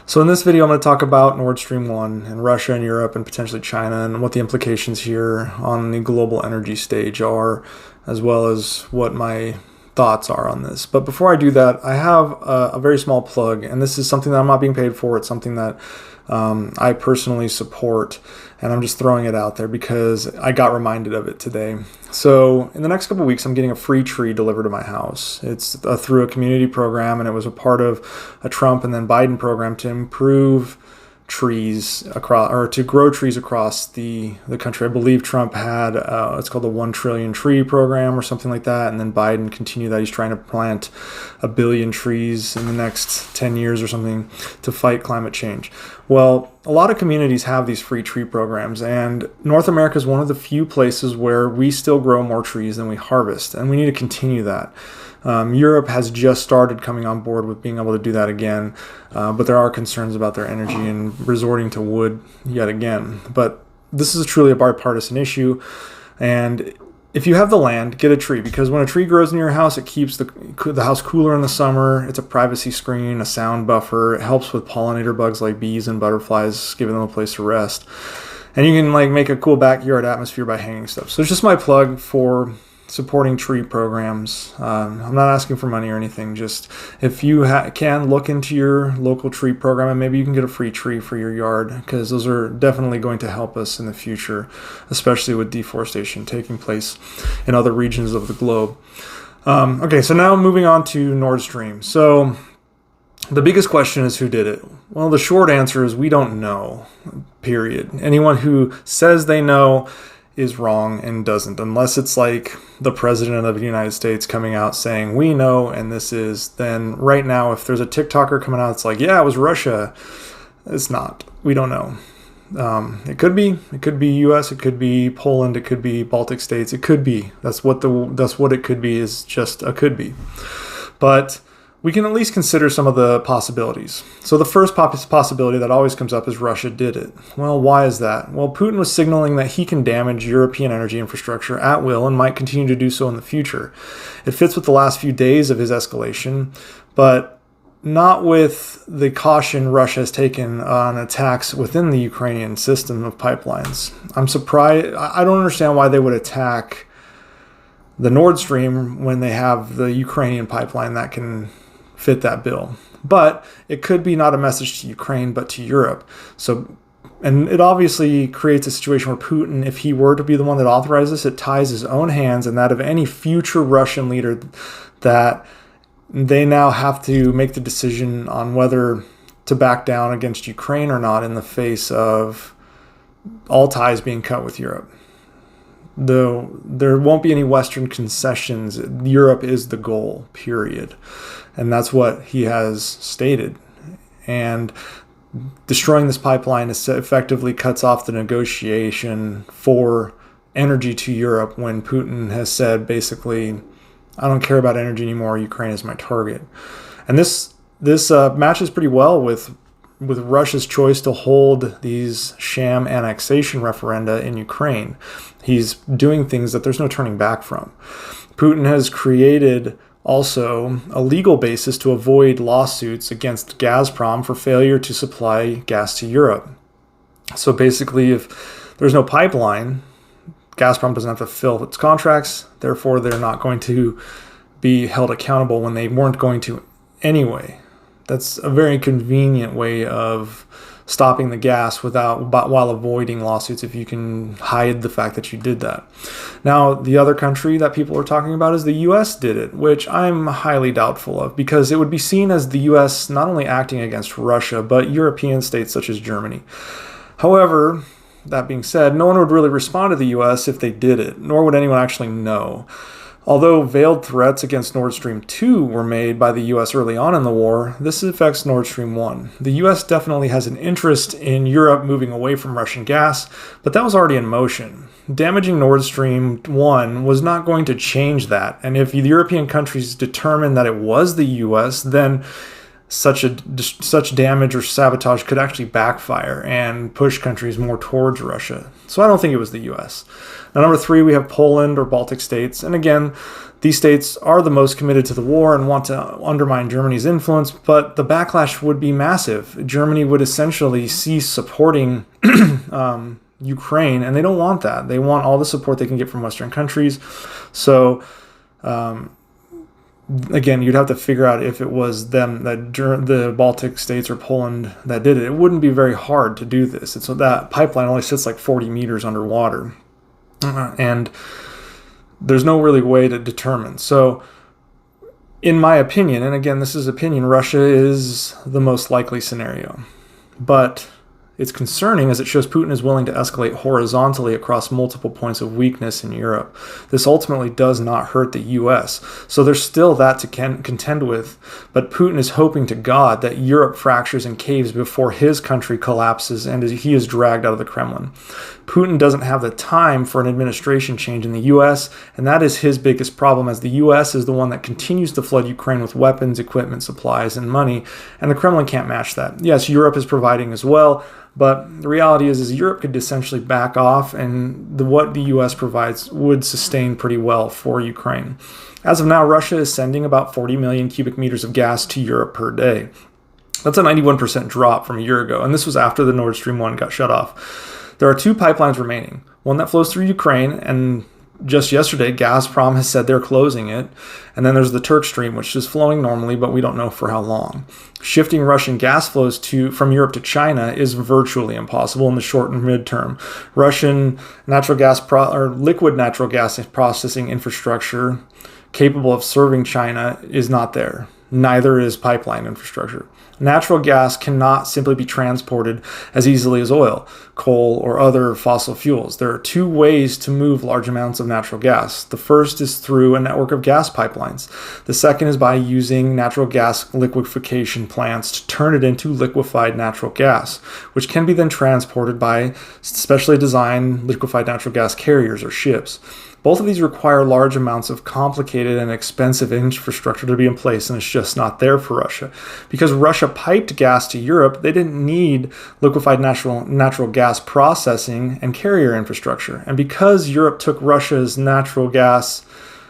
So in this video, I'm going to talk about Nordstream 1 and Russia and Europe and potentially China and what the implications here on the global energy stage are, as well as what my thoughts are on this. But before I do that, I have a very small plug, and this is something that I'm not being paid for. It's something that I personally support, and I'm just throwing it out there because I got reminded of it today. So in the next couple of weeks, I'm getting a free tree delivered to my house. It's through a community program, and it was a part of a Trump and then Biden program to improve trees across, or to grow trees across the country. I believe Trump had it's called the 1 trillion tree program or something like that, and then Biden continued that. He's trying to plant 1 billion trees in the next 10 years or something to fight climate change. Well, a lot of communities have these free tree programs, and North America is one of the few places where we still grow more trees than we harvest, and we need to continue that. Europe has just started coming on board with being able to do that again, but there are concerns about their energy and resorting to wood yet again. But this is truly a bipartisan issue, and if you have the land, get a tree, because when a tree grows near your house, it keeps the house cooler in the summer. It's a privacy screen, a sound buffer. It helps with pollinator bugs like bees and butterflies, giving them a place to rest. And you can like make a cool backyard atmosphere by hanging stuff. So it's just my plug for supporting tree programs. I'm not asking for money or anything. Just if you can look into your local tree program, and maybe you can get a free tree for your yard, because those are definitely going to help us in the future, especially with deforestation taking place in other regions of the globe. Okay, so now moving on to Nordstream. So the biggest question is, who did it? Well, the short answer is we don't know, period. Anyone who says they know is wrong and doesn't, unless it's like the president of the United States coming out saying we know and this is. Then right now, if there's a TikToker coming out, it's like, yeah, it was Russia. It's not. We don't know. It could be US, it could be Poland, it could be Baltic states, it could be. That's what it could be, is just a could be. But we can at least consider some of the possibilities. So the first possibility that always comes up is Russia did it. Well, why is that? Well, Putin was signaling that he can damage European energy infrastructure at will and might continue to do so in the future. It fits with the last few days of his escalation, but not with the caution Russia has taken on attacks within the Ukrainian system of pipelines. I'm surprised. I don't understand why they would attack the Nord Stream when they have the Ukrainian pipeline that can fit that bill. But it could be not a message to Ukraine, but to Europe. So, and it obviously creates a situation where Putin, if he were to be the one that authorizes it, ties his own hands and that of any future Russian leader, that they now have to make the decision on whether to back down against Ukraine or not in the face of all ties being cut with Europe. Though there won't be any Western concessions, Europe is the goal, period. And that's what he has stated. And destroying this pipeline effectively cuts off the negotiation for energy to Europe, when Putin has said, basically, I don't care about energy anymore, Ukraine is my target. And this matches pretty well with Russia's choice to hold these sham annexation referenda in Ukraine. He's doing things that there's no turning back from. Putin has created also a legal basis to avoid lawsuits against Gazprom for failure to supply gas to Europe. So basically, if there's no pipeline, Gazprom doesn't have to fill its contracts. Therefore, they're not going to be held accountable when they weren't going to anyway. That's a very convenient way of stopping the gas while avoiding lawsuits, if you can hide the fact that you did that. Now, the other country that people are talking about is the US did it, which I'm highly doubtful of, because it would be seen as the US not only acting against Russia, but European states such as Germany. However, that being said, no one would really respond to the US if they did it, nor would anyone actually know. Although veiled threats against Nord Stream 2 were made by the US early on in the war, this affects Nord Stream 1. The US definitely has an interest in Europe moving away from Russian gas, but that was already in motion. Damaging Nord Stream 1 was not going to change that, and if the European countries determined that it was the US, then such damage or sabotage could actually backfire and push countries more towards Russia. So I don't think it was the US. Now, number 3, we have Poland or Baltic states. And again, These states are the most committed to the war and want to undermine Germany's influence, but the backlash would be massive. Germany would essentially cease supporting Ukraine, and they don't want that. They want all the support they can get from Western countries. So, again, you'd have to figure out if it was them, the Baltic states or Poland that did it. It wouldn't be very hard to do this. So that pipeline only sits like 40 meters underwater. And there's no really way to determine. So, in my opinion, and again, this is opinion, Russia is the most likely scenario. But it's concerning as it shows Putin is willing to escalate horizontally across multiple points of weakness in Europe. This ultimately does not hurt the U.S., so there's still that to contend with, but Putin is hoping to God that Europe fractures and caves before his country collapses and he is dragged out of the Kremlin. Putin doesn't have the time for an administration change in the U.S., and that is his biggest problem, as the U.S. is the one that continues to flood Ukraine with weapons, equipment, supplies, and money, and the Kremlin can't match that. Yes, Europe is providing as well, but the reality is Europe could essentially back off, and what the U.S. provides would sustain pretty well for Ukraine. As of now, Russia is sending about 40 million cubic meters of gas to Europe per day. That's a 91% drop from a year ago, and this was after the Nordstream 1 got shut off. There are 2 pipelines remaining, one that flows through Ukraine, and just yesterday, Gazprom has said they're closing it. And then there's the Turk Stream, which is flowing normally, but we don't know for how long. Shifting Russian gas flows from Europe to China is virtually impossible in the short and mid-term. Russian natural gas or liquid natural gas processing infrastructure capable of serving China is not there. Neither is pipeline infrastructure. Natural gas cannot simply be transported as easily as oil, coal, or other fossil fuels. There are 2 ways to move large amounts of natural gas. The first is through a network of gas pipelines. The second is by using natural gas liquefaction plants to turn it into liquefied natural gas, which can be then transported by specially designed liquefied natural gas carriers or ships. Both of these require large amounts of complicated and expensive infrastructure to be in place, and it's just not there for Russia. Because Russia piped gas to Europe, they didn't need liquefied natural gas processing and carrier infrastructure. And because Europe took Russia's natural gas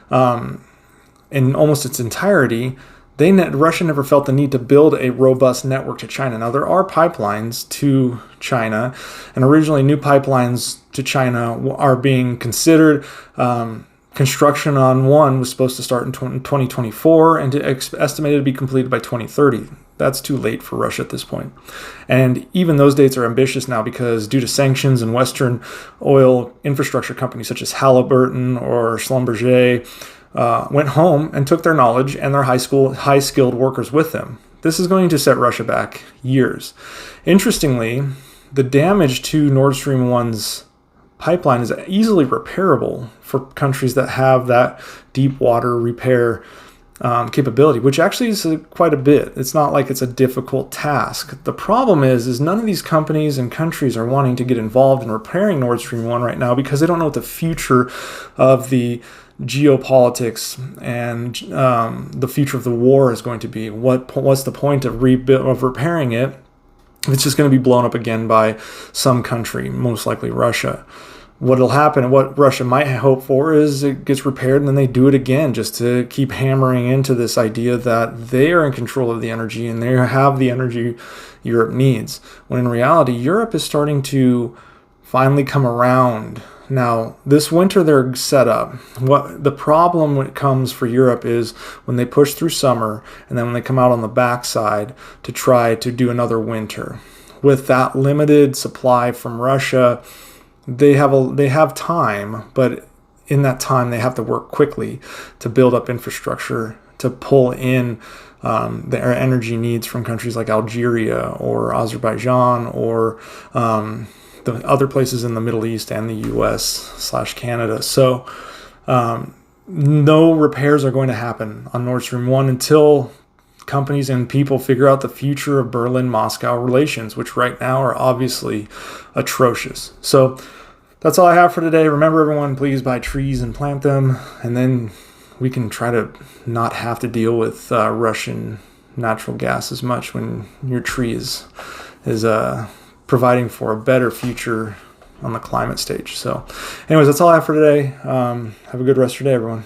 in almost its entirety, Russia never felt the need to build a robust network to China. Now, there are pipelines to China, and originally new pipelines to China are being considered. Construction on one was supposed to start in 2024 and estimated to be completed by 2030. That's too late for Russia at this point. And even those dates are ambitious now because due to sanctions and Western oil infrastructure companies such as Halliburton or Schlumberger went home and took their knowledge and their high-skilled workers with them. This is going to set Russia back years. Interestingly, the damage to Nord Stream 1's pipeline is easily repairable for countries that have that deep water repair capability, which actually is quite a bit. It's not like it's a difficult task. The problem is none of these companies and countries are wanting to get involved in repairing Nord Stream 1 right now because they don't know what the future of the geopolitics and the future of the war is going to be. What's the point of repairing it if it's just going to be blown up again by some country, most likely Russia? What'll happen and what Russia might hope for is it gets repaired and then they do it again just to keep hammering into this idea that they are in control of the energy and they have the energy Europe needs. When in reality, Europe is starting to finally come around. Now, this winter they're set up. What the problem when it comes for Europe is when they push through summer and then when they come out on the backside to try to do another winter. With that limited supply from Russia, they have time, but in that time they have to work quickly to build up infrastructure to pull in their energy needs from countries like Algeria or Azerbaijan or the other places in the Middle East and the US/Canada. So no repairs are going to happen on Nord Stream 1 until companies and people figure out the future of Berlin-Moscow relations, which right now are obviously atrocious. So that's all I have for today. Remember, everyone, please buy trees and plant them, and then we can try to not have to deal with Russian natural gas as much when your tree is providing for a better future on the climate stage. So anyways, that's all I have for today. Have a good rest of your day, everyone.